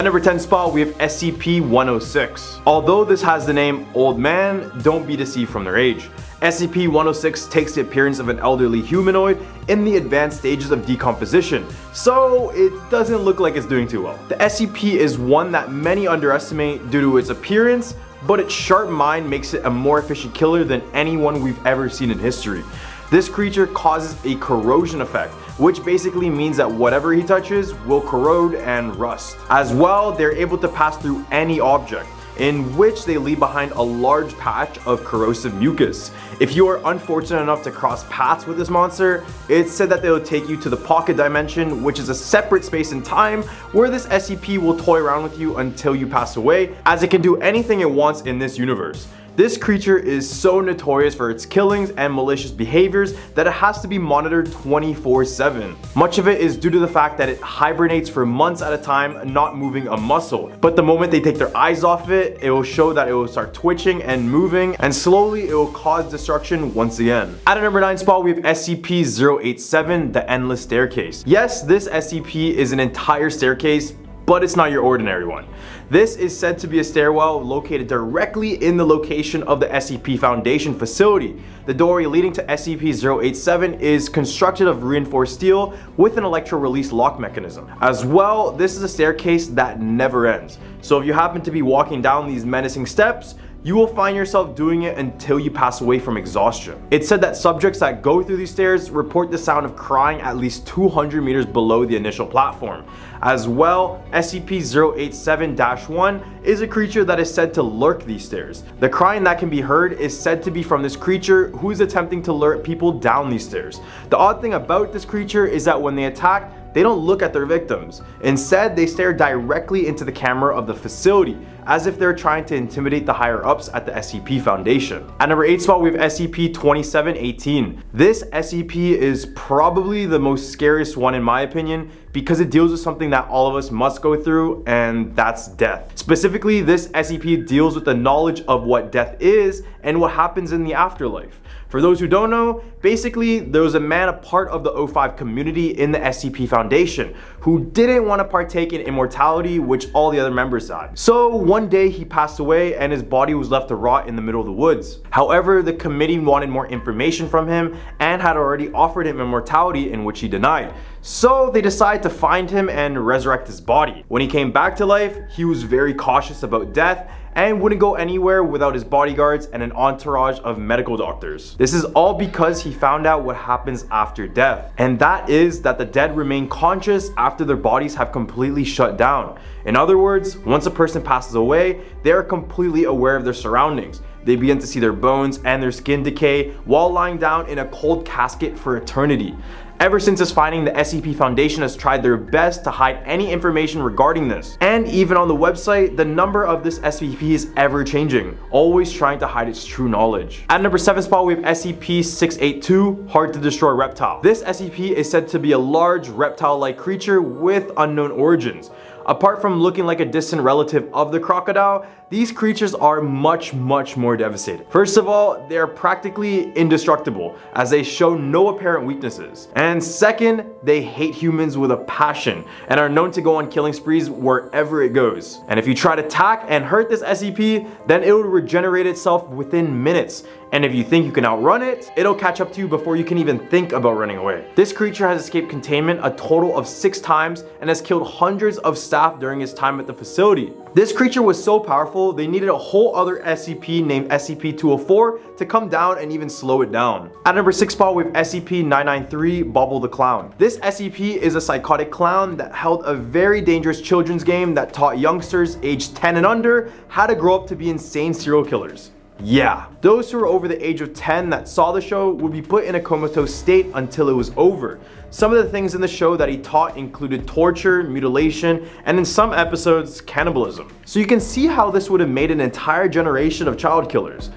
At number 10 spot, we have SCP-106. Although this has the name Old Man, don't be deceived from their age. SCP-106 takes the appearance of an elderly humanoid in the advanced stages of decomposition, so it doesn't look like it's doing too well. The SCP is one that many underestimate due to its appearance, but its sharp mind makes it a more efficient killer than anyone we've ever seen in history. This creature causes a corrosion effect, which basically means that whatever he touches will corrode and rust. As well, they're able to pass through any object, in which they leave behind a large patch of corrosive mucus. If you are unfortunate enough to cross paths with this monster, it's said that they will take you to the pocket dimension, which is a separate space and time where this SCP will toy around with you until you pass away, as it can do anything it wants in this universe. This creature is so notorious for its killings and malicious behaviors that it has to be monitored 24/7. Much of it is due to the fact that it hibernates for months at a time, not moving a muscle. But the moment they take their eyes off it, it will show that it will start twitching and moving, and slowly it will cause destruction once again. At a number 9 spot, we have SCP-087, the Endless Staircase. Yes, this SCP is an entire staircase, but it's not your ordinary one. This is said to be a stairwell located directly in the location of the SCP Foundation facility. The doorway leading to SCP-087 is constructed of reinforced steel with an electro-release lock mechanism. As well, this is a staircase that never ends. So if you happen to be walking down these menacing steps, you will find yourself doing it until you pass away from exhaustion. It's said that subjects that go through these stairs report the sound of crying at least 200 meters below the initial platform. As well, SCP-087-1 is a creature that is said to lurk these stairs. The crying that can be heard is said to be from this creature who is attempting to lure people down these stairs. The odd thing about this creature is that when they attack, they don't look at their victims. Instead, they stare directly into the camera of the facility, as if they're trying to intimidate the higher ups at the SCP Foundation. At number 8 spot, we have SCP-2718. This SCP is probably the most scariest one in my opinion, because it deals with something that all of us must go through, and that's death. Specifically, this SCP deals with the knowledge of what death is and what happens in the afterlife. For those who don't know, basically there was a man, a part of the O5 community in the SCP Foundation, who didn't want to partake in immortality, which all the other members had. So one day he passed away and his body was left to rot in the middle of the woods. However, the committee wanted more information from him and had already offered him immortality, in which he denied. So they decided to find him and resurrect his body. When he came back to life, he was very cautious about death and wouldn't go anywhere without his bodyguards and an entourage of medical doctors. This is all because he found out what happens after death, and that is that the dead remain conscious after their bodies have completely shut down. In other words, once a person passes away, they are completely aware of their surroundings. They begin to see their bones and their skin decay while lying down in a cold casket for eternity. Ever since its finding, the SCP Foundation has tried their best to hide any information regarding this. And even on the website, the number of this SCP is ever changing, always trying to hide its true knowledge. At number 7 spot, we have SCP-682, Hard to Destroy Reptile. This SCP is said to be a large reptile-like creature with unknown origins. Apart from looking like a distant relative of the crocodile, these creatures are much more devastating. First of all, they are practically indestructible, as they show no apparent weaknesses. And second, they hate humans with a passion and are known to go on killing sprees wherever it goes. And if you try to attack and hurt this SCP, then it will regenerate itself within minutes. And if you think you can outrun it, it'll catch up to you before you can even think about running away. This creature has escaped containment a total of 6 times and has killed hundreds of staff during his time at the facility. This creature was so powerful, they needed a whole other SCP named SCP-204 to come down and even slow it down. At number 6 spot, we have SCP-993, Bobble the Clown. This SCP is a psychotic clown that held a very dangerous children's game that taught youngsters aged 10 and under how to grow up to be insane serial killers. Yeah, those who were over the age of 10 that saw the show would be put in a comatose state until it was over. Some of the things in the show that he taught included torture, mutilation, and in some episodes, cannibalism. So you can see how this would have made an entire generation of child killers.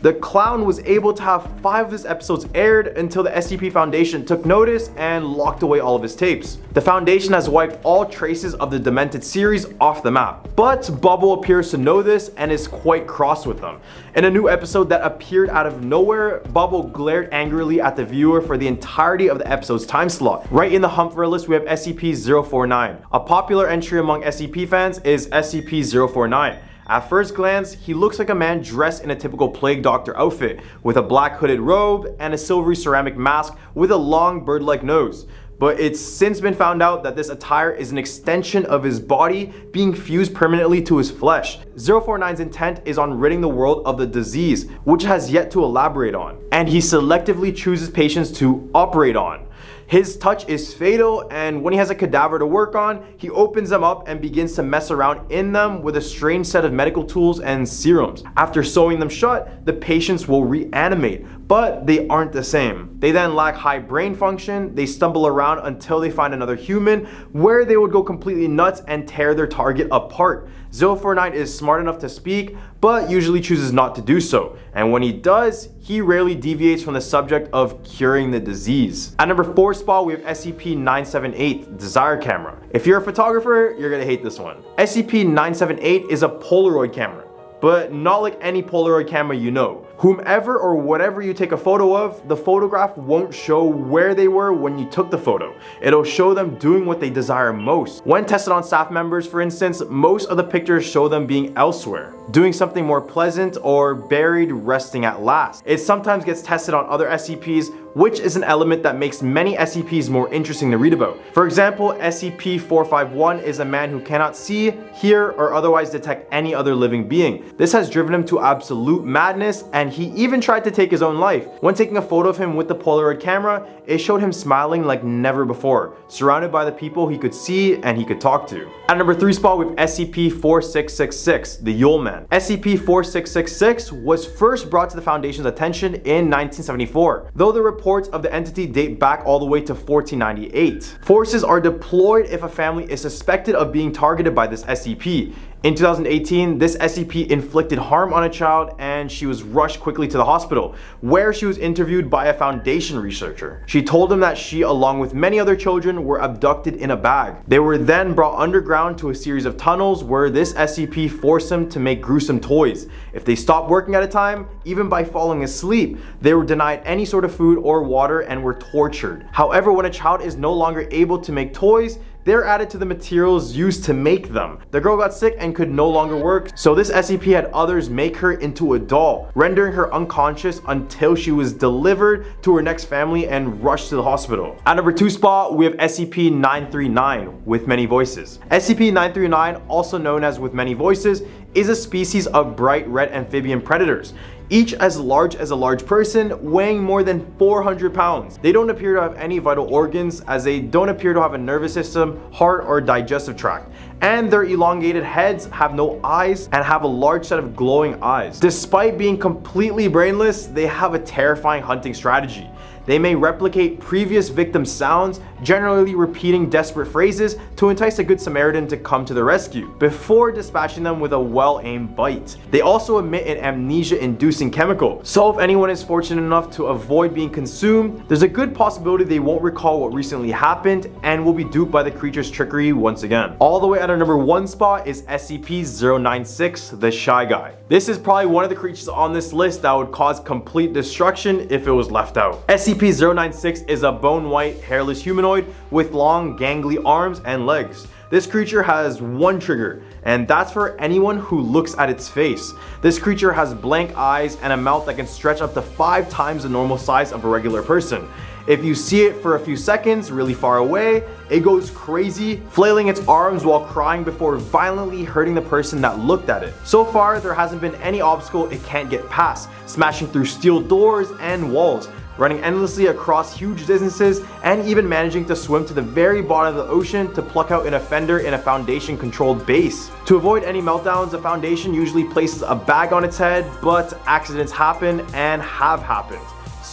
The clown was able to have 5 of his episodes aired until the SCP Foundation took notice and locked away all of his tapes. The Foundation has wiped all traces of the Demented series off the map, but Bubble appears to know this and is quite cross with them. In a new episode that appeared out of nowhere, Bubble glared angrily at the viewer for the entirety of the episode's time slot. Right in the hump for our list, we have SCP-049. A popular entry among SCP fans is SCP-049. At first glance, he looks like a man dressed in a typical plague doctor outfit, with a black hooded robe and a silvery ceramic mask with a long bird-like nose. But it's since been found out that this attire is an extension of his body being fused permanently to his flesh. 049's intent is on ridding the world of the disease, which has yet to elaborate on, and he selectively chooses patients to operate on. His touch is fatal, and when he has a cadaver to work on, he opens them up and begins to mess around in them with a strange set of medical tools and serums. After sewing them shut, the patients will reanimate, but they aren't the same. They then lack high brain function, they stumble around until they find another human, where they would go completely nuts and tear their target apart. 049 is smart enough to speak, but usually chooses not to do so, and when he does, he rarely deviates from the subject of curing the disease. At number 4 spot, we have SCP-978, Desire Camera. If you're a photographer, you're gonna hate this one. SCP-978 is a Polaroid camera, but not like any Polaroid camera you know. Whomever or whatever you take a photo of, the photograph won't show where they were when you took the photo. It'll show them doing what they desire most. When tested on staff members, for instance, most of the pictures show them being elsewhere, doing something more pleasant, or buried, resting at last. It sometimes gets tested on other SCPs, which is an element that makes many SCPs more interesting to read about. For example, SCP-451 is a man who cannot see, hear, or otherwise detect any other living being. This has driven him to absolute madness, and he even tried to take his own life. When taking a photo of him with the Polaroid camera, it showed him smiling like never before, surrounded by the people he could see and he could talk to. At number 3 spot, we have SCP-4666, the Yule Man. SCP-4666 was first brought to the Foundation's attention in 1974, though the reports of the entity date back all the way to 1498. Forces are deployed if a family is suspected of being targeted by this SCP. In 2018, this SCP inflicted harm on a child and she was rushed quickly to the hospital, where she was interviewed by a Foundation researcher. She told him that she, along with many other children, were abducted in a bag. They were then brought underground to a series of tunnels where this SCP forced them to make gruesome toys. If they stopped working at a time, even by falling asleep, they were denied any sort of food or water and were tortured. However, when a child is no longer able to make toys, they're added to the materials used to make them. The girl got sick and could no longer work, so this SCP had others make her into a doll, rendering her unconscious until she was delivered to her next family and rushed to the hospital. At number 2 spot, we have SCP-939, With Many Voices. SCP-939, also known as With Many Voices, is a species of bright red amphibian predators, each as large as a large person, weighing more than 400 pounds. They don't appear to have any vital organs, as they don't appear to have a nervous system, heart, or digestive tract, and their elongated heads have no eyes and have a large set of glowing eyes. Despite being completely brainless, they have a terrifying hunting strategy. They may replicate previous victims' sounds, generally repeating desperate phrases to entice a good Samaritan to come to the rescue, before dispatching them with a well-aimed bite. They also emit an amnesia-inducing chemical, so if anyone is fortunate enough to avoid being consumed, there's a good possibility they won't recall what recently happened and will be duped by the creature's trickery once again. All the way at our number 1 spot is SCP-096, the Shy Guy. This is probably one of the creatures on this list that would cause complete destruction if it was left out. SCP-096 is a bone-white, hairless humanoid with long, gangly arms and legs. This creature has one trigger, and that's for anyone who looks at its face. This creature has blank eyes and a mouth that can stretch up to 5 times the normal size of a regular person. If you see it for a few seconds really far away, it goes crazy, flailing its arms while crying before violently hurting the person that looked at it. So far, there hasn't been any obstacle it can't get past, smashing through steel doors and walls, running endlessly across huge distances, and even managing to swim to the very bottom of the ocean to pluck out an offender in a Foundation-controlled base. To avoid any meltdowns, the Foundation usually places a bag on its head, but accidents happen and have happened.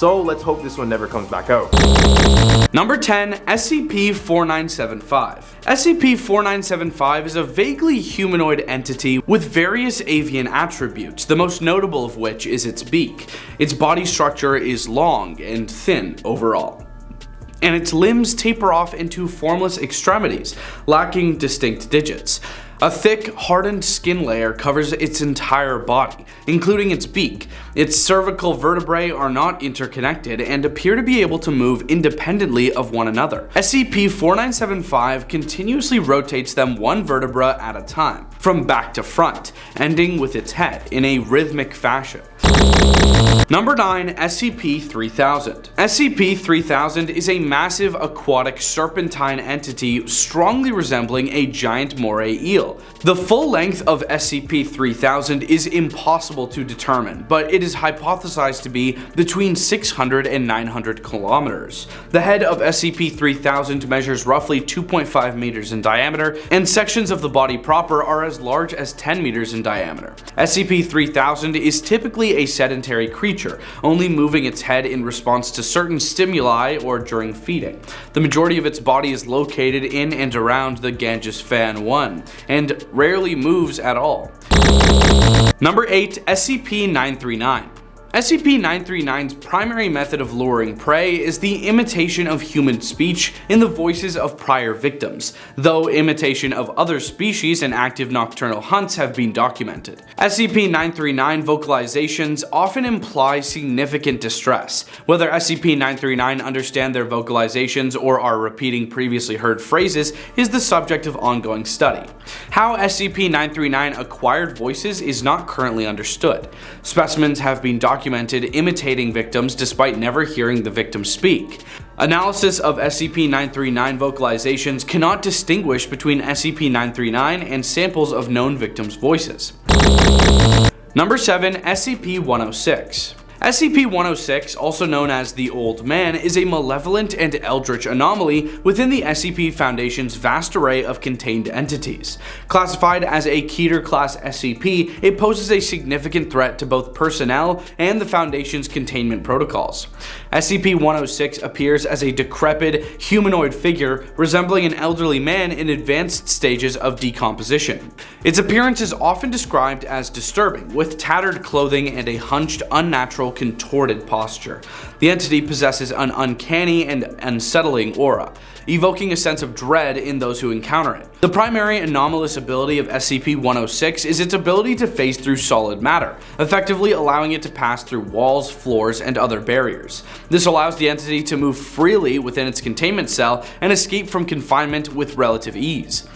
so let's hope this one never comes back out. Number 10, SCP-4975. SCP-4975 is a vaguely humanoid entity with various avian attributes, the most notable of which is its beak. Its body structure is long and thin overall, and its limbs taper off into formless extremities, lacking distinct digits. A thick, hardened skin layer covers its entire body, including its beak. Its cervical vertebrae are not interconnected and appear to be able to move independently of one another. SCP-4975 continuously rotates them one vertebra at a time, from back to front, ending with its head in a rhythmic fashion. Number 9, SCP-3000. SCP-3000 is a massive aquatic serpentine entity strongly resembling a giant moray eel. The full length of SCP-3000 is impossible to determine, but it is hypothesized to be between 600 and 900 kilometers. The head of SCP-3000 measures roughly 2.5 meters in diameter, and sections of the body proper are as large as 10 meters in diameter. SCP-3000 is typically a sedentary creature, only moving its head in response to certain stimuli or during feeding. The majority of its body is located in and around the Ganges Fan 1, and rarely moves at all. Number 8, SCP-939. SCP-939's primary method of luring prey is the imitation of human speech in the voices of prior victims, though imitation of other species and active nocturnal hunts have been documented. SCP-939 vocalizations often imply significant distress. Whether SCP-939 understand their vocalizations or are repeating previously heard phrases is the subject of ongoing study. How SCP-939 acquired voices is not currently understood. Specimens have been documented imitating victims despite never hearing the victim speak. Analysis of SCP-939 vocalizations cannot distinguish between SCP-939 and samples of known victims' voices. Number 7, SCP-106. SCP-106, also known as the Old Man, is a malevolent and eldritch anomaly within the SCP Foundation's vast array of contained entities. Classified as a Keter-class SCP, it poses a significant threat to both personnel and the Foundation's containment protocols. SCP-106 appears as a decrepit, humanoid figure resembling an elderly man in advanced stages of decomposition. Its appearance is often described as disturbing, with tattered clothing and a hunched, unnatural, contorted posture. The entity possesses an uncanny and unsettling aura, evoking a sense of dread in those who encounter it. The primary anomalous ability of SCP-106 is its ability to phase through solid matter, effectively allowing it to pass through walls, floors, and other barriers. This allows the entity to move freely within its containment cell and escape from confinement with relative ease.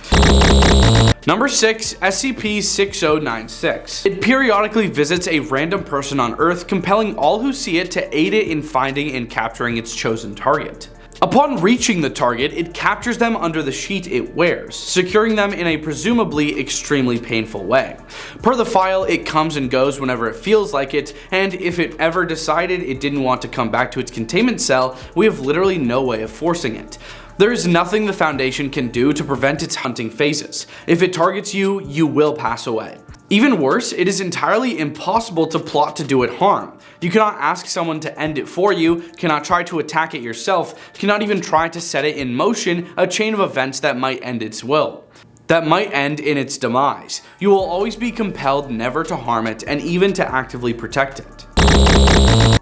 Number 6, SCP-6096. It periodically visits a random person on Earth, compelling all who see it to aid it in finding and capturing its chosen target. Upon reaching the target, it captures them under the sheet it wears, securing them in a presumably extremely painful way. Per the file, it comes and goes whenever it feels like it, and if it ever decided it didn't want to come back to its containment cell, we have literally no way of forcing it. There is nothing the Foundation can do to prevent its hunting phases. If it targets you, you will pass away. Even worse, it is entirely impossible to plot to do it harm. You cannot ask someone to end it for you, cannot try to attack it yourself, cannot even try to set it in motion, a chain of events that might end its will. That might end in its demise. You will always be compelled never to harm it and even to actively protect it.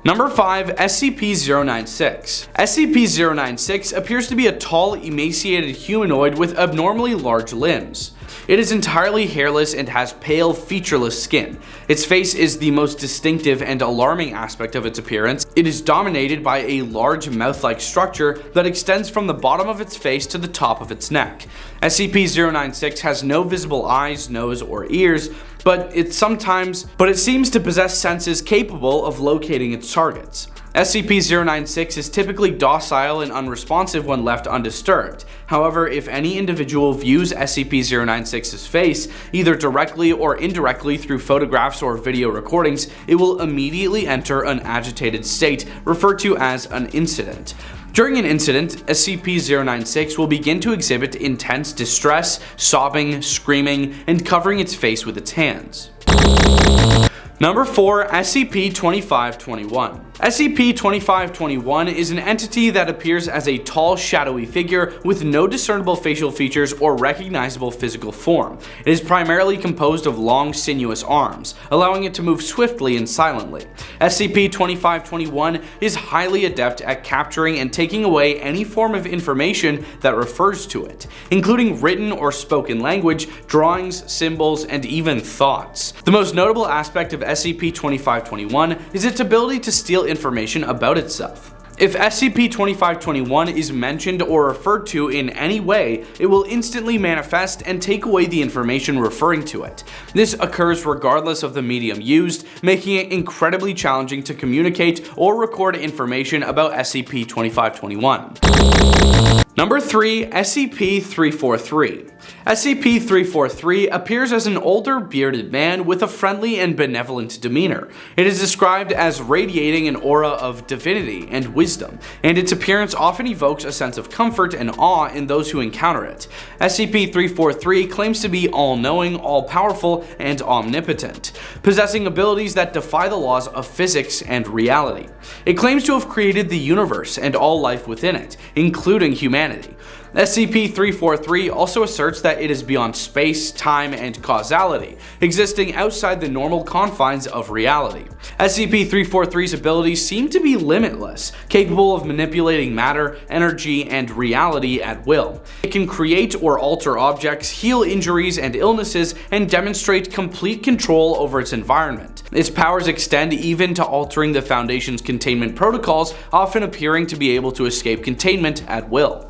Number 5, SCP-096. SCP-096 appears to be a tall, emaciated humanoid with abnormally large limbs. It is entirely hairless and has pale, featureless skin. Its face is the most distinctive and alarming aspect of its appearance. It is dominated by a large mouth-like structure that extends from the bottom of its face to the top of its neck. SCP-096 has no visible eyes, nose, or ears, but it seems to possess senses capable of locating its targets. SCP-096 is typically docile and unresponsive when left undisturbed. However, if any individual views SCP-096's face, either directly or indirectly through photographs or video recordings, it will immediately enter an agitated state, referred to as an incident. During an incident, SCP-096 will begin to exhibit intense distress, sobbing, screaming, and covering its face with its hands. Number 4. SCP-2521. SCP-2521 is an entity that appears as a tall, shadowy figure with no discernible facial features or recognizable physical form. It is primarily composed of long, sinuous arms, allowing it to move swiftly and silently. SCP-2521 is highly adept at capturing and taking away any form of information that refers to it, including written or spoken language, drawings, symbols, and even thoughts. The most notable aspect of SCP-2521 is its ability to steal information about itself. If SCP-2521 is mentioned or referred to in any way, it will instantly manifest and take away the information referring to it. This occurs regardless of the medium used, making it incredibly challenging to communicate or record information about SCP-2521. Number 3. SCP-343. SCP-343 appears as an older bearded man with a friendly and benevolent demeanor. It is described as radiating an aura of divinity and wisdom, and its appearance often evokes a sense of comfort and awe in those who encounter it. SCP-343 claims to be all-knowing, all-powerful, and omnipotent, possessing abilities that defy the laws of physics and reality. It claims to have created the universe and all life within it, including humanity. SCP-343 also asserts that it is beyond space, time, and causality, existing outside the normal confines of reality. SCP-343's abilities seem to be limitless, capable of manipulating matter, energy, and reality at will. It can create or alter objects, heal injuries and illnesses, and demonstrate complete control over its environment. Its powers extend even to altering the Foundation's containment protocols, often appearing to be able to escape containment at will.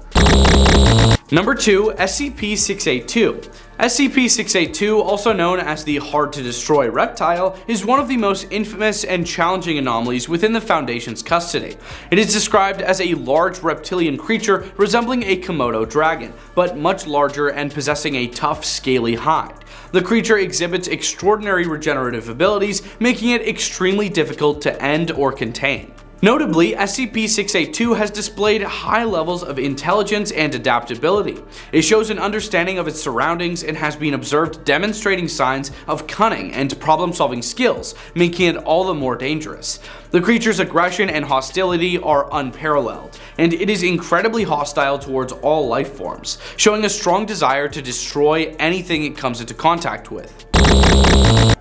Number 2. SCP-682. SCP-682, also known as the hard-to-destroy reptile, is one of the most infamous and challenging anomalies within the Foundation's custody. It is described as a large reptilian creature resembling a Komodo dragon, but much larger and possessing a tough, scaly hide. The creature exhibits extraordinary regenerative abilities, making it extremely difficult to end or contain. Notably, SCP-682 has displayed high levels of intelligence and adaptability. It shows an understanding of its surroundings and has been observed demonstrating signs of cunning and problem-solving skills, making it all the more dangerous. The creature's aggression and hostility are unparalleled, and it is incredibly hostile towards all life forms, showing a strong desire to destroy anything it comes into contact with.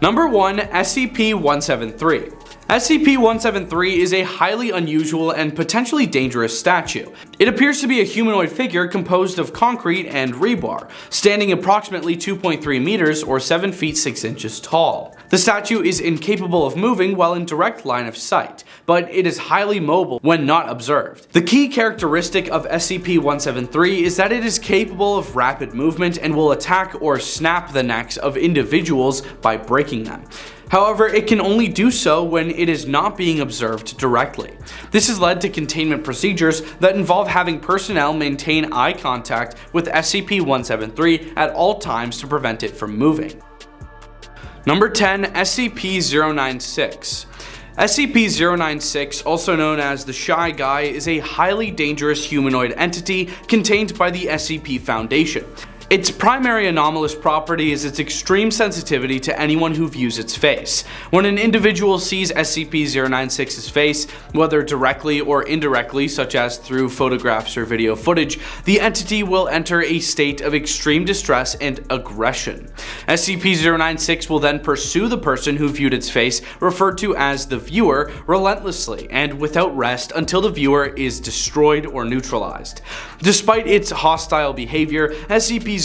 Number 1. SCP-173. SCP-173 is a highly unusual and potentially dangerous statue. It appears to be a humanoid figure composed of concrete and rebar, standing approximately 2.3 meters or 7 feet 6 inches tall. The statue is incapable of moving while in direct line of sight, but it is highly mobile when not observed. The key characteristic of SCP-173 is that it is capable of rapid movement and will attack or snap the necks of individuals by breaking them. However, it can only do so when it is not being observed directly. This has led to containment procedures that involve having personnel maintain eye contact with SCP-173 at all times to prevent it from moving. Number 10. SCP-096. SCP-096, also known as the Shy Guy, is a highly dangerous humanoid entity contained by the SCP Foundation. Its primary anomalous property is its extreme sensitivity to anyone who views its face. When an individual sees SCP-096's face, whether directly or indirectly, such as through photographs or video footage, the entity will enter a state of extreme distress and aggression. SCP-096 will then pursue the person who viewed its face, referred to as the viewer, relentlessly and without rest until the viewer is destroyed or neutralized. Despite its hostile behavior, SCP-096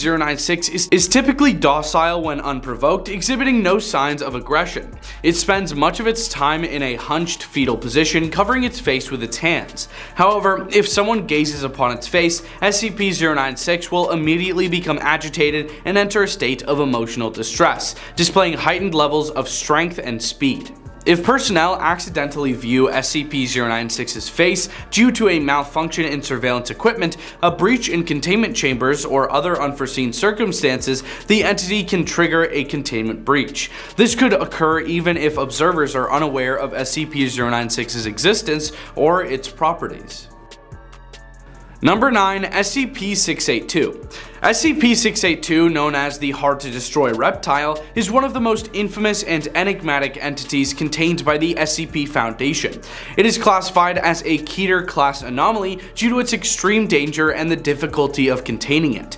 is typically docile when unprovoked, exhibiting no signs of aggression. It spends much of its time in a hunched fetal position, covering its face with its hands. However, if someone gazes upon its face, SCP-096 will immediately become agitated and enter a state of emotional distress, displaying heightened levels of strength and speed. If personnel accidentally view SCP-096's face due to a malfunction in surveillance equipment, a breach in containment chambers, or other unforeseen circumstances, the entity can trigger a containment breach. This could occur even if observers are unaware of SCP-096's existence or its properties. Number 9. SCP-682. SCP-682, known as the hard-to-destroy reptile, is one of the most infamous and enigmatic entities contained by the SCP Foundation. It is classified as a Keter-class anomaly due to its extreme danger and the difficulty of containing it.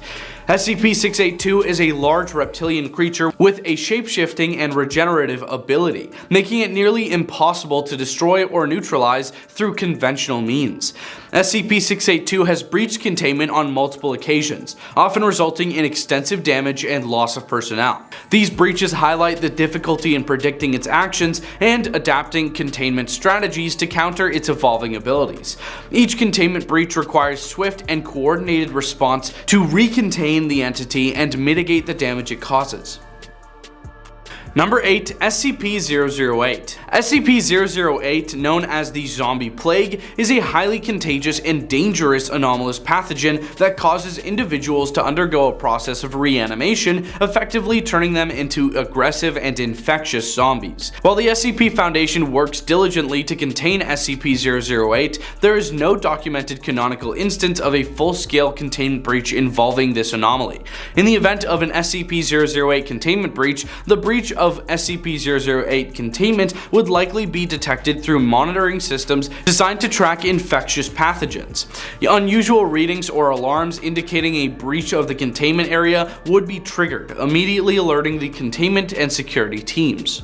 SCP-682 is a large reptilian creature with a shape-shifting and regenerative ability, making it nearly impossible to destroy or neutralize through conventional means. SCP-682 has breached containment on multiple occasions, often resulting in extensive damage and loss of personnel. These breaches highlight the difficulty in predicting its actions and adapting containment strategies to counter its evolving abilities. Each containment breach requires swift and coordinated response to recontain the entity and mitigate the damage it causes. Number 8. SCP-008. SCP-008, known as the Zombie Plague, is a highly contagious and dangerous anomalous pathogen that causes individuals to undergo a process of reanimation, effectively turning them into aggressive and infectious zombies. While the SCP Foundation works diligently to contain SCP-008, there is no documented canonical instance of a full-scale containment breach involving this anomaly. In the event of an SCP-008 containment breach, the breach of SCP-008 containment would likely be detected through monitoring systems designed to track infectious pathogens. Unusual readings or alarms indicating a breach of the containment area would be triggered, immediately alerting the containment and security teams.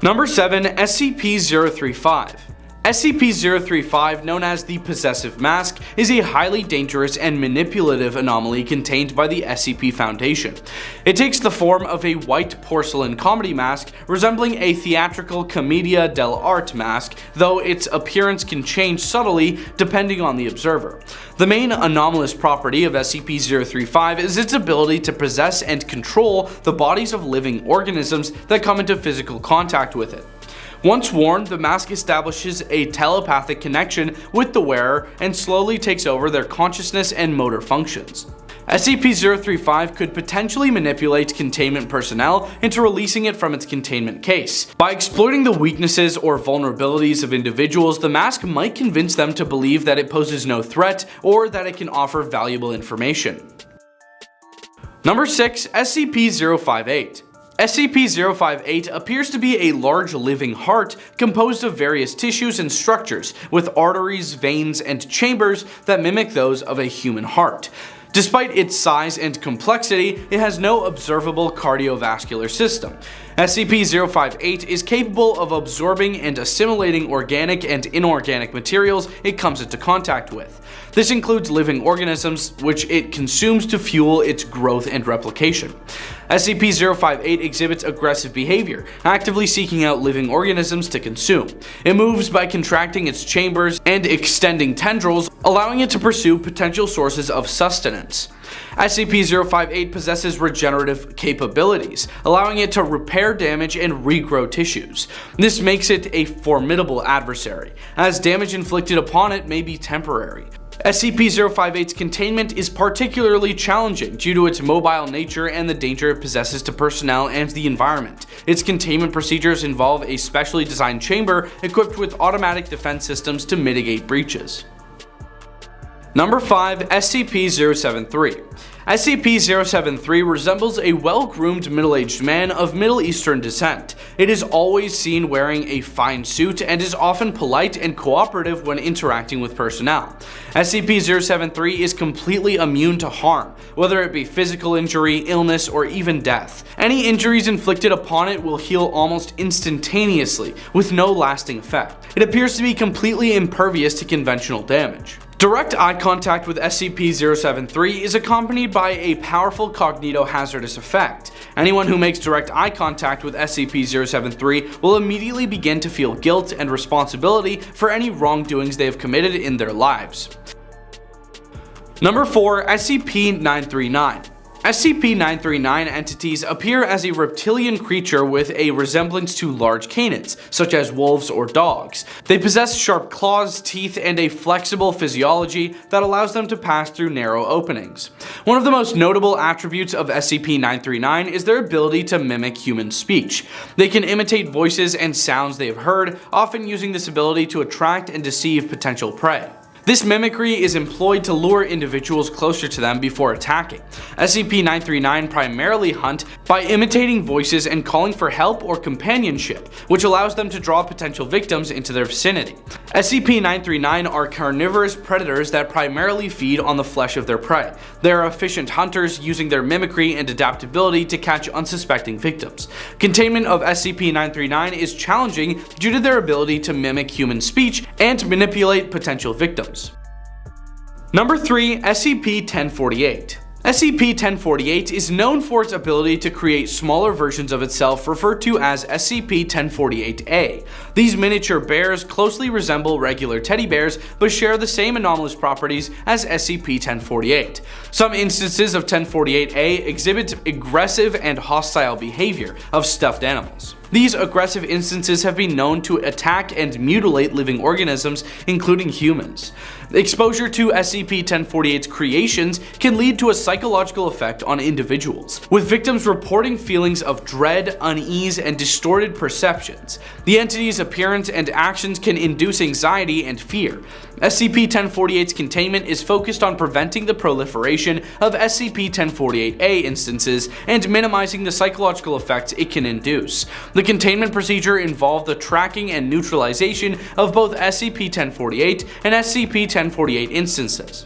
Number 7. SCP-035. SCP-035, known as the Possessive Mask, is a highly dangerous and manipulative anomaly contained by the SCP Foundation. It takes the form of a white porcelain comedy mask resembling a theatrical commedia dell'arte mask, though its appearance can change subtly depending on the observer. The main anomalous property of SCP-035 is its ability to possess and control the bodies of living organisms that come into physical contact with it. Once worn, the mask establishes a telepathic connection with the wearer and slowly takes over their consciousness and motor functions. SCP-035 could potentially manipulate containment personnel into releasing it from its containment case. By exploiting the weaknesses or vulnerabilities of individuals, the mask might convince them to believe that it poses no threat or that it can offer valuable information. Number 6. SCP-058. SCP-058 appears to be a large living heart composed of various tissues and structures, with arteries, veins, and chambers that mimic those of a human heart. Despite its size and complexity, it has no observable cardiovascular system. SCP-058 is capable of absorbing and assimilating organic and inorganic materials it comes into contact with. This includes living organisms, which it consumes to fuel its growth and replication. SCP-058 exhibits aggressive behavior, actively seeking out living organisms to consume. It moves by contracting its chambers and extending tendrils, allowing it to pursue potential sources of sustenance. SCP-058 possesses regenerative capabilities, allowing it to repair damage and regrow tissues. This makes it a formidable adversary, as damage inflicted upon it may be temporary. SCP-058's containment is particularly challenging due to its mobile nature and the danger it possesses to personnel and the environment. Its containment procedures involve a specially designed chamber equipped with automatic defense systems to mitigate breaches. Number 5. SCP-073. SCP-073 resembles a well-groomed middle-aged man of Middle Eastern descent. It is always seen wearing a fine suit and is often polite and cooperative when interacting with personnel. SCP-073 is completely immune to harm, whether it be physical injury, illness, or even death. Any injuries inflicted upon it will heal almost instantaneously, with no lasting effect. It appears to be completely impervious to conventional damage. Direct eye contact with SCP-073 is accompanied by a powerful cognitohazardous effect. Anyone who makes direct eye contact with SCP-073 will immediately begin to feel guilt and responsibility for any wrongdoings they have committed in their lives. Number 4. SCP-939. SCP-939 entities appear as a reptilian creature with a resemblance to large canids, such as wolves or dogs. They possess sharp claws, teeth, and a flexible physiology that allows them to pass through narrow openings. One of the most notable attributes of SCP-939 is their ability to mimic human speech. They can imitate voices and sounds they have heard, often using this ability to attract and deceive potential prey. This mimicry is employed to lure individuals closer to them before attacking. SCP-939 primarily hunt by imitating voices and calling for help or companionship, which allows them to draw potential victims into their vicinity. SCP-939 are carnivorous predators that primarily feed on the flesh of their prey. They are efficient hunters, using their mimicry and adaptability to catch unsuspecting victims. Containment of SCP-939 is challenging due to their ability to mimic human speech and manipulate potential victims. Number 3. SCP-1048. SCP-1048 is known for its ability to create smaller versions of itself referred to as SCP-1048-A. These miniature bears closely resemble regular teddy bears but share the same anomalous properties as SCP-1048. Some instances of 1048-A exhibit aggressive and hostile behavior of stuffed animals. These aggressive instances have been known to attack and mutilate living organisms, including humans. Exposure to SCP-1048's creations can lead to a psychological effect on individuals, with victims reporting feelings of dread, unease, and distorted perceptions. The entity's appearance and actions can induce anxiety and fear. SCP-1048's containment is focused on preventing the proliferation of SCP-1048-A instances and minimizing the psychological effects it can induce. The containment procedure involved the tracking and neutralization of both SCP-1048 and SCP-1048 instances.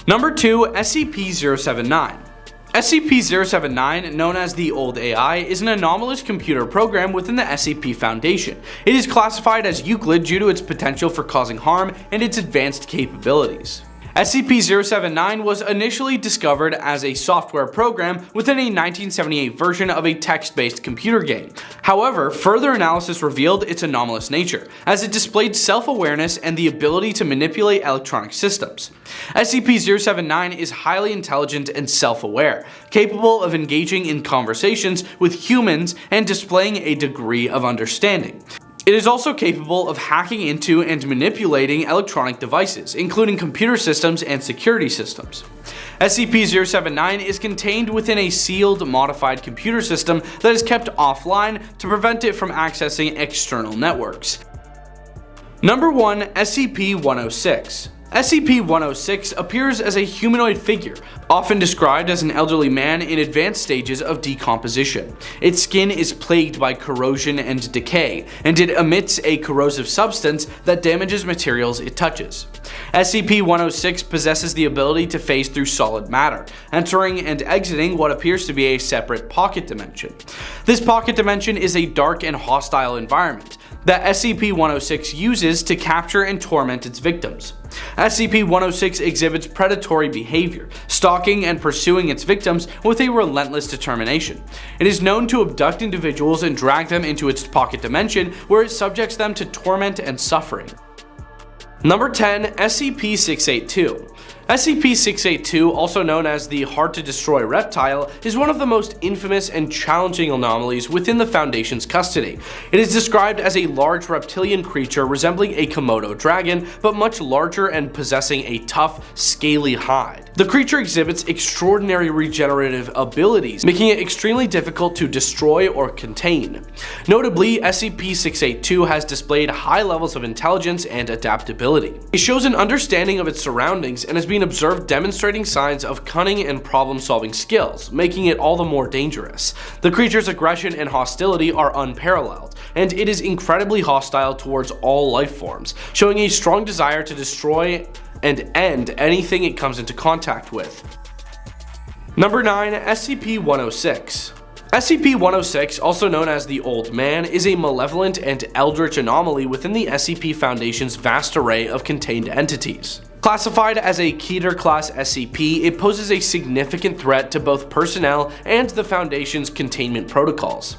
Number 2. SCP-079. SCP-079, known as the Old AI, is an anomalous computer program within the SCP Foundation. It is classified as Euclid due to its potential for causing harm and its advanced capabilities. SCP-079 was initially discovered as a software program within a 1978 version of a text-based computer game. However, further analysis revealed its anomalous nature, as it displayed self-awareness and the ability to manipulate electronic systems. SCP-079 is highly intelligent and self-aware, capable of engaging in conversations with humans and displaying a degree of understanding. It is also capable of hacking into and manipulating electronic devices, including computer systems and security systems. SCP-079 is contained within a sealed, modified computer system that is kept offline to prevent it from accessing external networks. Number 1. SCP-106. SCP-106 appears as a humanoid figure, often described as an elderly man in advanced stages of decomposition. Its skin is plagued by corrosion and decay, and it emits a corrosive substance that damages materials it touches. SCP-106 possesses the ability to phase through solid matter, entering and exiting what appears to be a separate pocket dimension. This pocket dimension is a dark and hostile environment that SCP-106 uses to capture and torment its victims. SCP-106 exhibits predatory behavior, stalking and pursuing its victims with a relentless determination. It is known to abduct individuals and drag them into its pocket dimension, where it subjects them to torment and suffering. Number 10. SCP-682. SCP-682, also known as the hard-to-destroy reptile, is one of the most infamous and challenging anomalies within the Foundation's custody. It is described as a large reptilian creature resembling a Komodo dragon, but much larger and possessing a tough, scaly hide. The creature exhibits extraordinary regenerative abilities, making it extremely difficult to destroy or contain. Notably, SCP-682 has displayed high levels of intelligence and adaptability. It shows an understanding of its surroundings and has been observed demonstrating signs of cunning and problem-solving skills, making it all the more dangerous. The creature's aggression and hostility are unparalleled, and it is incredibly hostile towards all life forms, showing a strong desire to destroy and end anything it comes into contact with. Number 9. SCP-106. SCP-106, also known as the Old Man, is a malevolent and eldritch anomaly within the SCP Foundation's vast array of contained entities. Classified as a Keter-class SCP, it poses a significant threat to both personnel and the Foundation's containment protocols.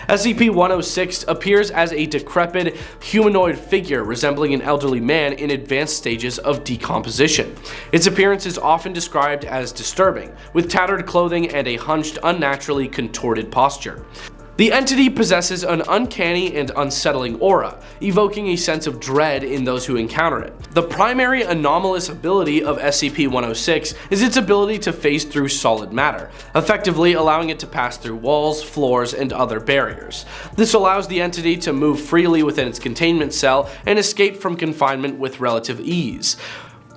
SCP-106 appears as a decrepit, humanoid figure resembling an elderly man in advanced stages of decomposition. Its appearance is often described as disturbing, with tattered clothing and a hunched, unnaturally contorted posture. The entity possesses an uncanny and unsettling aura, evoking a sense of dread in those who encounter it. The primary anomalous ability of SCP-106 is its ability to phase through solid matter, effectively allowing it to pass through walls, floors, and other barriers. This allows the entity to move freely within its containment cell and escape from confinement with relative ease.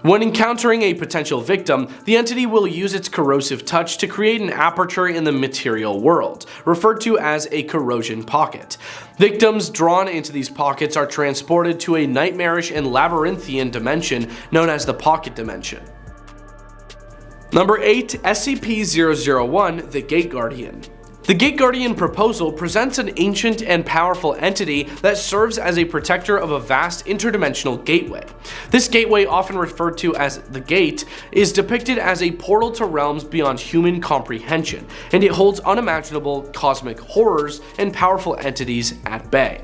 When encountering a potential victim, the entity will use its corrosive touch to create an aperture in the material world, referred to as a corrosion pocket. Victims drawn into these pockets are transported to a nightmarish and labyrinthian dimension known as the Pocket Dimension. Number 8. SCP-001, the Gate Guardian. The Gate Guardian proposal presents an ancient and powerful entity that serves as a protector of a vast interdimensional gateway. This gateway, often referred to as the Gate, is depicted as a portal to realms beyond human comprehension, and it holds unimaginable cosmic horrors and powerful entities at bay.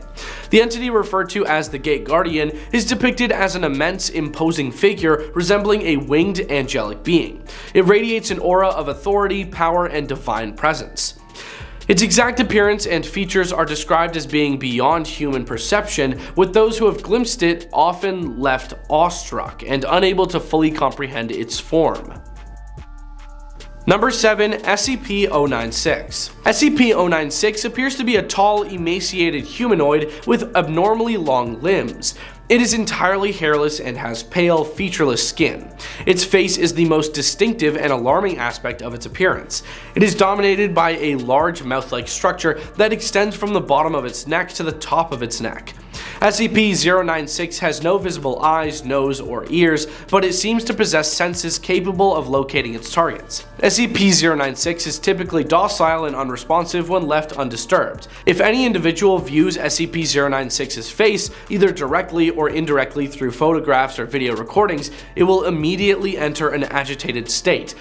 The entity referred to as the Gate Guardian is depicted as an immense, imposing figure resembling a winged angelic being. It radiates an aura of authority, power, and divine presence. Its exact appearance and features are described as being beyond human perception, with those who have glimpsed it often left awestruck and unable to fully comprehend its form. Number 7. SCP-096. SCP-096 appears to be a tall, emaciated humanoid with abnormally long limbs. It is entirely hairless and has pale, featureless skin. Its face is the most distinctive and alarming aspect of its appearance. It is dominated by a large mouth-like structure that extends from the bottom of its neck to the top of its neck. SCP-096 has no visible eyes, nose, or ears, but it seems to possess senses capable of locating its targets. SCP-096 is typically docile and unresponsive when left undisturbed. If any individual views SCP-096's face, either directly or indirectly through photographs or video recordings, it will immediately enter an agitated state.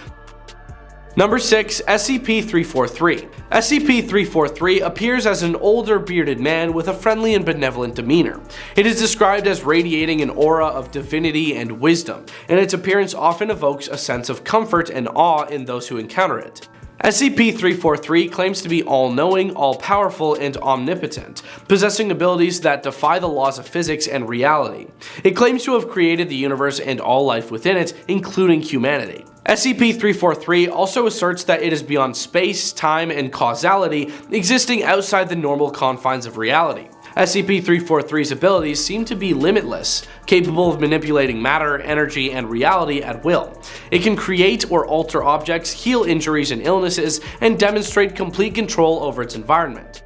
Number 6. SCP-343. SCP-343 appears as an older bearded man with a friendly and benevolent demeanor. It is described as radiating an aura of divinity and wisdom, and its appearance often evokes a sense of comfort and awe in those who encounter it. SCP-343 claims to be all-knowing, all-powerful, and omnipotent, possessing abilities that defy the laws of physics and reality. It claims to have created the universe and all life within it, including humanity. SCP-343 also asserts that it is beyond space, time, and causality, existing outside the normal confines of reality. SCP-343's abilities seem to be limitless, capable of manipulating matter, energy, and reality at will. It can create or alter objects, heal injuries and illnesses, and demonstrate complete control over its environment.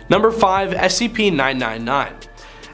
Number 5. SCP-999.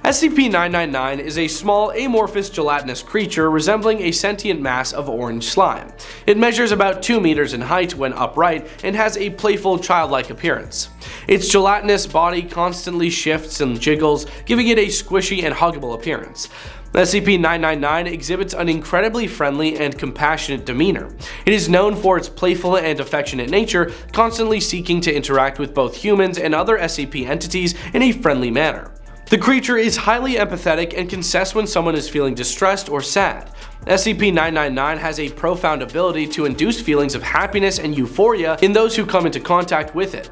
SCP-999 is a small, amorphous gelatinous creature resembling a sentient mass of orange slime. It measures about 2 meters in height when upright and has a playful, childlike appearance. Its gelatinous body constantly shifts and jiggles, giving it a squishy and huggable appearance. SCP-999 exhibits an incredibly friendly and compassionate demeanor. It is known for its playful and affectionate nature, constantly seeking to interact with both humans and other SCP entities in a friendly manner. The creature is highly empathetic and can sense when someone is feeling distressed or sad. SCP-999 has a profound ability to induce feelings of happiness and euphoria in those who come into contact with it.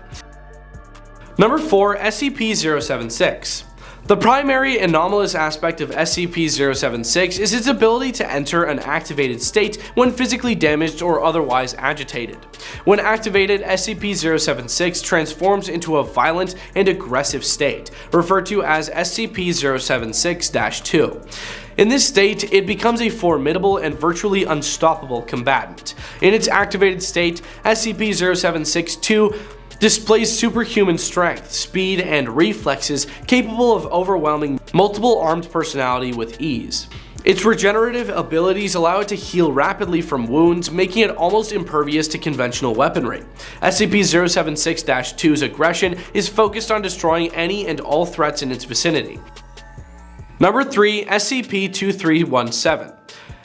Number 4. SCP-076. The primary anomalous aspect of SCP-076 is its ability to enter an activated state when physically damaged or otherwise agitated. When activated, SCP-076 transforms into a violent and aggressive state, referred to as SCP-076-2. In this state, it becomes a formidable and virtually unstoppable combatant. In its activated state, SCP-076-2 displays superhuman strength, speed, and reflexes capable of overwhelming multiple armed personality with ease. Its regenerative abilities allow it to heal rapidly from wounds, making it almost impervious to conventional weaponry. SCP-076-2's aggression is focused on destroying any and all threats in its vicinity. Number 3. SCP-2317.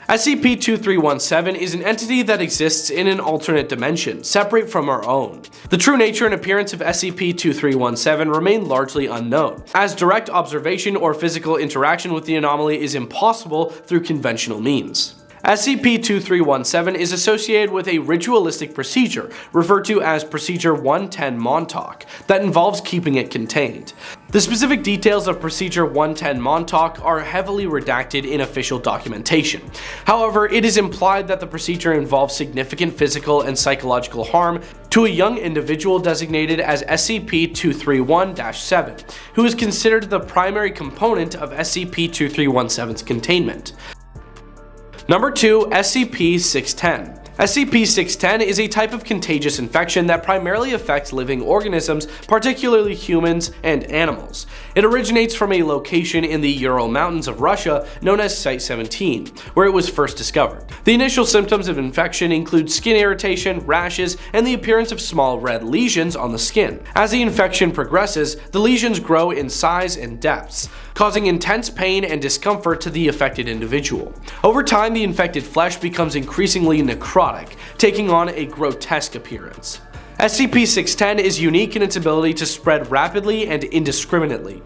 SCP-2317 is an entity that exists in an alternate dimension, separate from our own. The true nature and appearance of SCP-2317 remain largely unknown, as direct observation or physical interaction with the anomaly is impossible through conventional means. SCP-2317 is associated with a ritualistic procedure, referred to as Procedure 110 Montauk, that involves keeping it contained. The specific details of Procedure 110 Montauk are heavily redacted in official documentation. However, it is implied that the procedure involves significant physical and psychological harm to a young individual designated as SCP-231-7, who is considered the primary component of SCP-2317's containment. Number 2. SCP-610. SCP-610 is a type of contagious infection that primarily affects living organisms, particularly humans and animals. It originates from a location in the Ural Mountains of Russia known as Site-17, where it was first discovered. The initial symptoms of infection include skin irritation, rashes, and the appearance of small red lesions on the skin. As the infection progresses, the lesions grow in size and depths, causing intense pain and discomfort to the affected individual. Over time, the infected flesh becomes increasingly necrotic, taking on a grotesque appearance. SCP-610 is unique in its ability to spread rapidly and indiscriminately.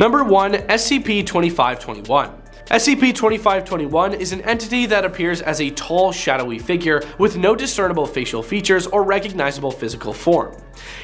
Number 1. SCP-2521. SCP-2521 is an entity that appears as a tall, shadowy figure with no discernible facial features or recognizable physical form.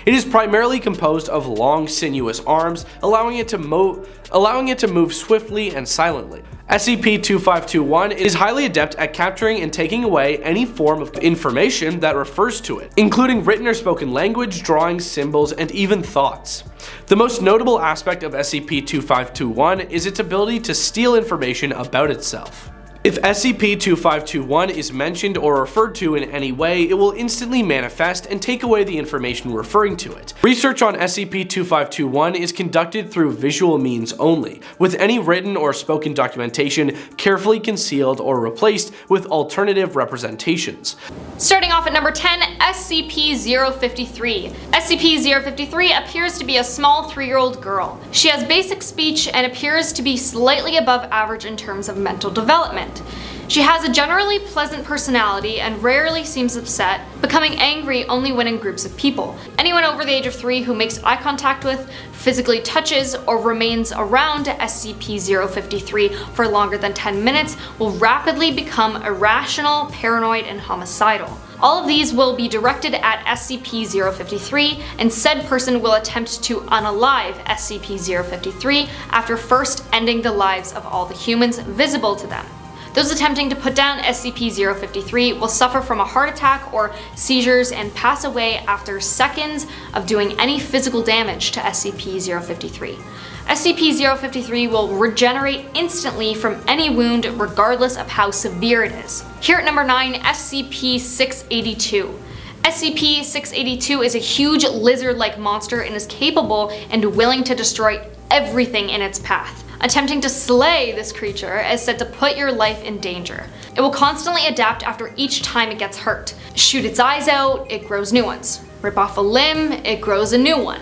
It is primarily composed of long, sinuous arms, allowing it to move swiftly and silently. SCP-2521 is highly adept at capturing and taking away any form of information that refers to it, including written or spoken language, drawings, symbols, and even thoughts. The most notable aspect of SCP-2521 is its ability to steal information about itself. If SCP-2521 is mentioned or referred to in any way, it will instantly manifest and take away the information referring to it. Research on SCP-2521 is conducted through visual means only, with any written or spoken documentation carefully concealed or replaced with alternative representations. Starting off at number 10, SCP-053. SCP-053 appears to be a small 3-year-old girl. She has basic speech and appears to be slightly above average in terms of mental development. She has a generally pleasant personality and rarely seems upset, becoming angry only when in groups of people. Anyone over the age of 3 who makes eye contact with, physically touches, or remains around SCP-053 for longer than 10 minutes will rapidly become irrational, paranoid, and homicidal. All of these will be directed at SCP-053, and said person will attempt to unalive SCP-053 after first ending the lives of all the humans visible to them. Those attempting to put down SCP-053 will suffer from a heart attack or seizures and pass away after seconds of doing any physical damage to SCP-053. SCP-053 will regenerate instantly from any wound regardless of how severe it is. Here at number 9, SCP-682. SCP-682 is a huge lizard-like monster and is capable and willing to destroy everything in its path. Attempting to slay this creature is said to put your life in danger. It will constantly adapt after each time it gets hurt. Shoot its eyes out, it grows new ones. Rip off a limb, it grows a new one.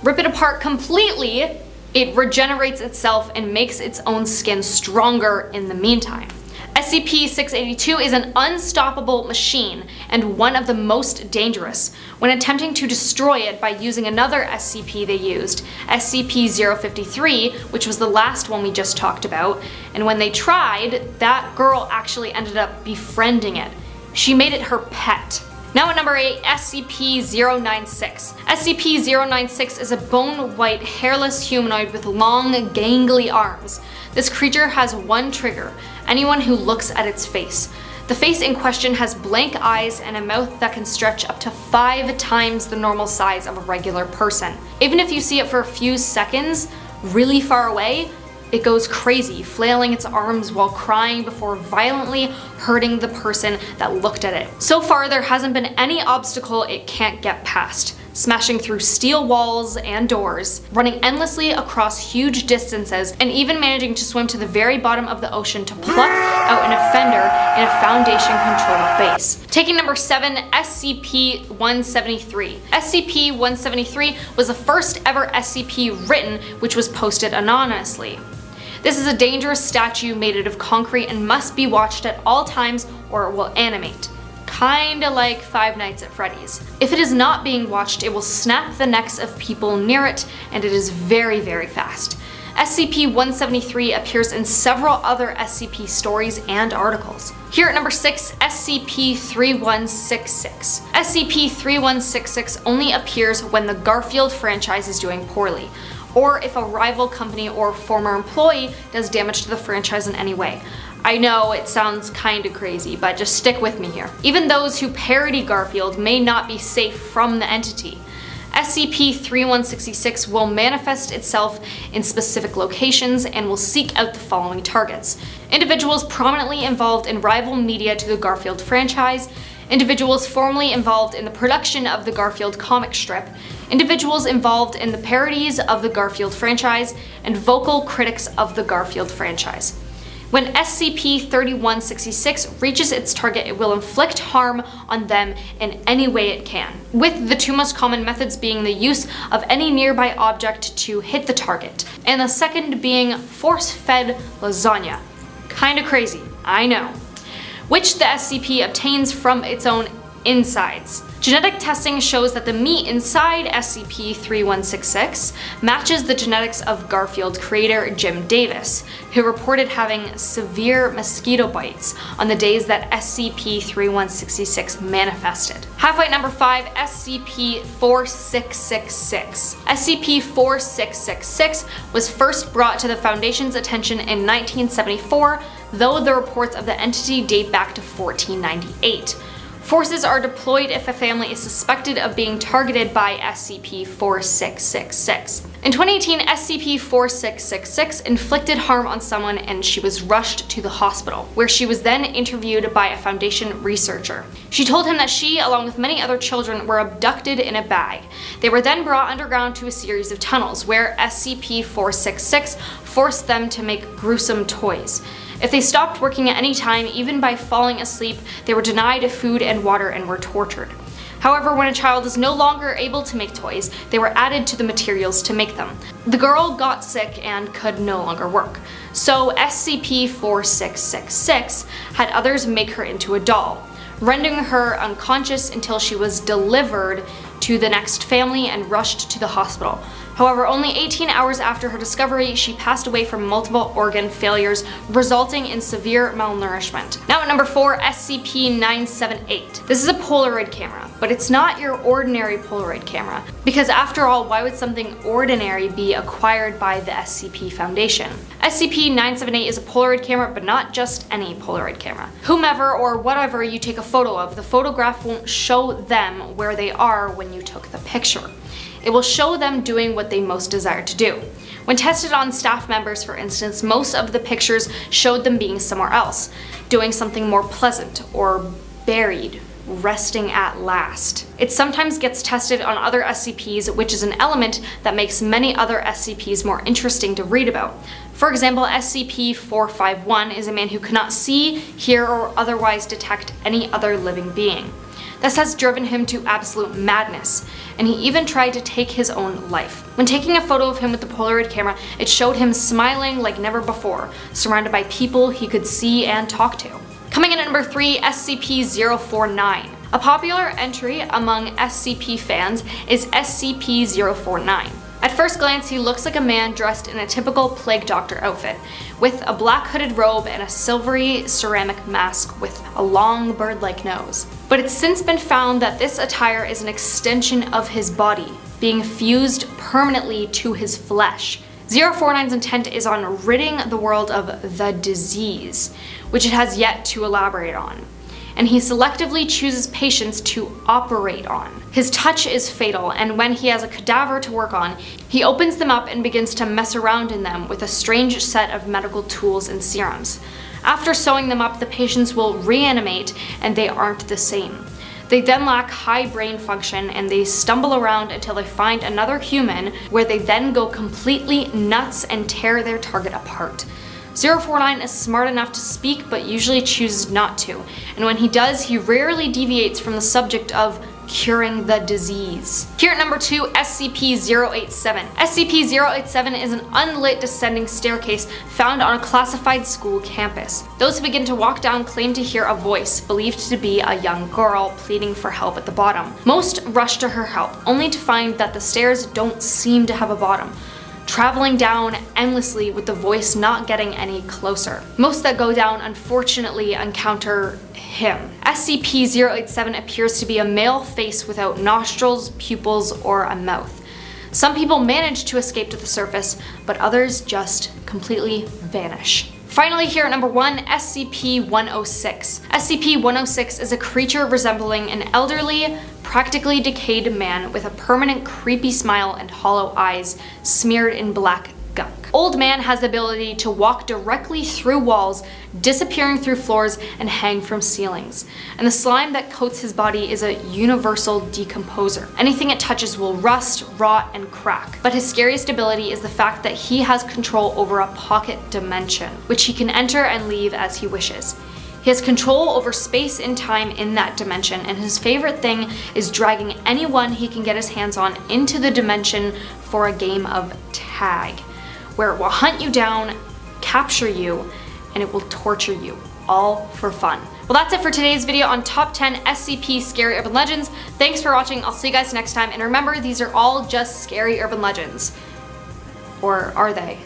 Rip it apart completely, it regenerates itself and makes its own skin stronger in the meantime. SCP-682 is an unstoppable machine and one of the most dangerous. When attempting to destroy it by using another SCP they used, SCP-053, which was the last one we just talked about, and when they tried, that girl actually ended up befriending it. She made it her pet. Now at number 8, SCP-096. SCP-096 is a bone-white, hairless humanoid with long, gangly arms. This creature has one trigger: anyone who looks at its face. The face in question has blank eyes and a mouth that can stretch up to 5 times the normal size of a regular person. Even if you see it for a few seconds, really far away, it goes crazy, flailing its arms while crying before violently hurting the person that looked at it. So far, there hasn't been any obstacle it can't get past, smashing through steel walls and doors, running endlessly across huge distances, and even managing to swim to the very bottom of the ocean to pluck out an offender in a Foundation-controlled base. Taking number 7, SCP-173. SCP-173 was the first ever SCP written, which was posted anonymously. This is a dangerous statue made out of concrete and must be watched at all times or it will animate. Kinda like Five Nights at Freddy's. If it is not being watched, it will snap the necks of people near it, and it is very, very fast. SCP-173 appears in several other SCP stories and articles. Here at number 6, SCP-3166. SCP-3166 only appears when the Garfield franchise is doing poorly, or if a rival company or former employee does damage to the franchise in any way. I know it sounds kinda crazy, but just stick with me here. Even those who parody Garfield may not be safe from the entity. SCP-3166 will manifest itself in specific locations and will seek out the following targets: individuals prominently involved in rival media to the Garfield franchise, individuals formerly involved in the production of the Garfield comic strip, individuals involved in the parodies of the Garfield franchise, and vocal critics of the Garfield franchise. When SCP-3166 reaches its target, it will inflict harm on them in any way it can, with the two most common methods being the use of any nearby object to hit the target, and the second being force-fed lasagna. Kinda crazy, I know. Which the SCP obtains from its own insides. Genetic testing shows that the meat inside SCP-3166 matches the genetics of Garfield creator Jim Davis, who reported having severe mosquito bites on the days that SCP-3166 manifested. Half-Life number 5, SCP-4666. SCP-4666 was first brought to the Foundation's attention in 1974, though the reports of the entity date back to 1498. Forces are deployed if a family is suspected of being targeted by SCP-4666. In 2018, SCP-4666 inflicted harm on someone and she was rushed to the hospital, where she was then interviewed by a Foundation researcher. She told him that she, along with many other children, were abducted in a bag. They were then brought underground to a series of tunnels, where SCP-466 forced them to make gruesome toys. If they stopped working at any time, even by falling asleep, they were denied food and water and were tortured. However, when a child is no longer able to make toys, they were added to the materials to make them. The girl got sick and could no longer work, so SCP-4666 had others make her into a doll, rendering her unconscious until she was delivered to the next family and rushed to the hospital. However, only 18 hours after her discovery, she passed away from multiple organ failures, resulting in severe malnourishment. Now at number 4, SCP-978. This is a Polaroid camera, but it's not your ordinary Polaroid camera, because after all, why would something ordinary be acquired by the SCP Foundation? SCP-978 is a Polaroid camera, but not just any Polaroid camera. Whomever or whatever you take a photo of, the photograph won't show them where they are when you took the picture. It will show them doing what they most desire to do. When tested on staff members, for instance, most of the pictures showed them being somewhere else, doing something more pleasant, or buried, resting at last. It sometimes gets tested on other SCPs, which is an element that makes many other SCPs more interesting to read about. For example, SCP-451 is a man who cannot see, hear, or otherwise detect any other living being. This has driven him to absolute madness, and he even tried to take his own life. When taking a photo of him with the Polaroid camera, it showed him smiling like never before, surrounded by people he could see and talk to. Coming in at number 3, SCP-049. A popular entry among SCP fans is SCP-049. At first glance, he looks like a man dressed in a typical plague doctor outfit, with a black hooded robe and a silvery ceramic mask with a long bird-like nose. But it's since been found that this attire is an extension of his body, being fused permanently to his flesh. 049's intent is on ridding the world of the disease, which it has yet to elaborate on, and he selectively chooses patients to operate on. His touch is fatal, and when he has a cadaver to work on, he opens them up and begins to mess around in them with a strange set of medical tools and serums. After sewing them up, the patients will reanimate, and they aren't the same. They then lack high brain function, and they stumble around until they find another human, where they then go completely nuts and tear their target apart. 049 is smart enough to speak, but usually chooses not to, and when he does, he rarely deviates from the subject of curing the disease. Here at number 2, SCP-087. SCP-087 is an unlit descending staircase found on a classified school campus. Those who begin to walk down claim to hear a voice, believed to be a young girl, pleading for help at the bottom. Most rush to her help, only to find that the stairs don't seem to have a bottom. traveling down endlessly with the voice not getting any closer. Most that go down unfortunately encounter him. SCP-087 appears to be a male face without nostrils, pupils, or a mouth. Some people manage to escape to the surface, but others just completely vanish. Finally, here at number 1, SCP-106. SCP-106 is a creature resembling an elderly, practically decayed man with a permanent creepy smile and hollow eyes smeared in black gunk. Old man has the ability to walk directly through walls, disappearing through floors, and hang from ceilings. And the slime that coats his body is a universal decomposer. Anything it touches will rust, rot, and crack. But his scariest ability is the fact that he has control over a pocket dimension, which he can enter and leave as he wishes. He has control over space and time in that dimension, and his favorite thing is dragging anyone he can get his hands on into the dimension for a game of tag, where it will hunt you down, capture you, and it will torture you, all for fun. Well, that's it for today's video on top 10 SCP Scary Urban Legends. Thanks for watching, I'll see you guys next time, and remember, these are all just scary urban legends. Or are they?